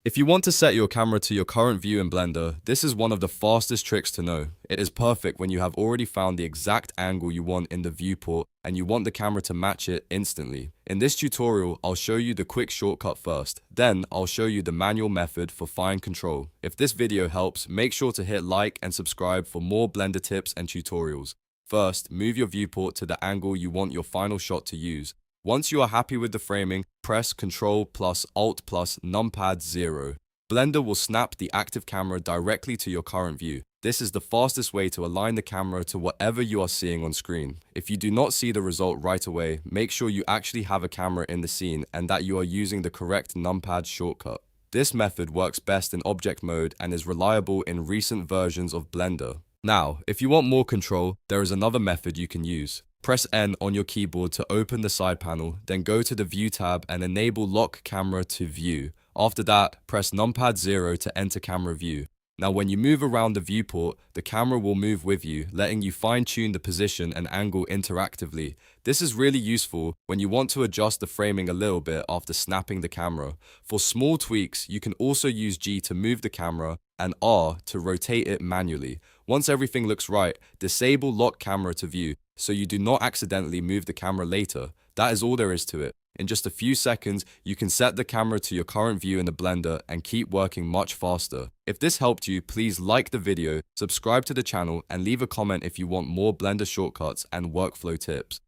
If you want to set your camera to your current view in Blender, this is one of the fastest tricks to know. It is perfect when you have already found the exact angle you want in the viewport and you want the camera to match it instantly. In this tutorial, I'll show you the quick shortcut first. Then I'll show you the manual method for fine control. If this video helps, make sure to hit like and subscribe for more Blender tips and tutorials. First, move your viewport to the angle you want your final shot to use. Once you are happy with the framing, press Ctrl plus Alt plus Numpad 0. Blender will snap the active camera directly to your current view. This is the fastest way to align the camera to whatever you are seeing on screen. If you do not see the result right away, make sure you actually have a camera in the scene and that you are using the correct numpad shortcut. This method works best in object mode and is reliable in recent versions of Blender. Now, if you want more control, there is another method you can use. Press N on your keyboard to open the side panel, then go to the View tab and enable Lock Camera to View. After that, press Numpad 0 to enter camera view. Now when you move around the viewport, the camera will move with you, letting you fine-tune the position and angle interactively. This is really useful when you want to adjust the framing a little bit after snapping the camera. For small tweaks, you can also use G to move the camera and R to rotate it manually. Once everything looks right, disable Lock Camera to View so you do not accidentally move the camera later. That is all there is to it. In just a few seconds, you can set the camera to your current view in the Blender and keep working much faster. If this helped you, please like the video, subscribe to the channel, and leave a comment if you want more Blender shortcuts and workflow tips.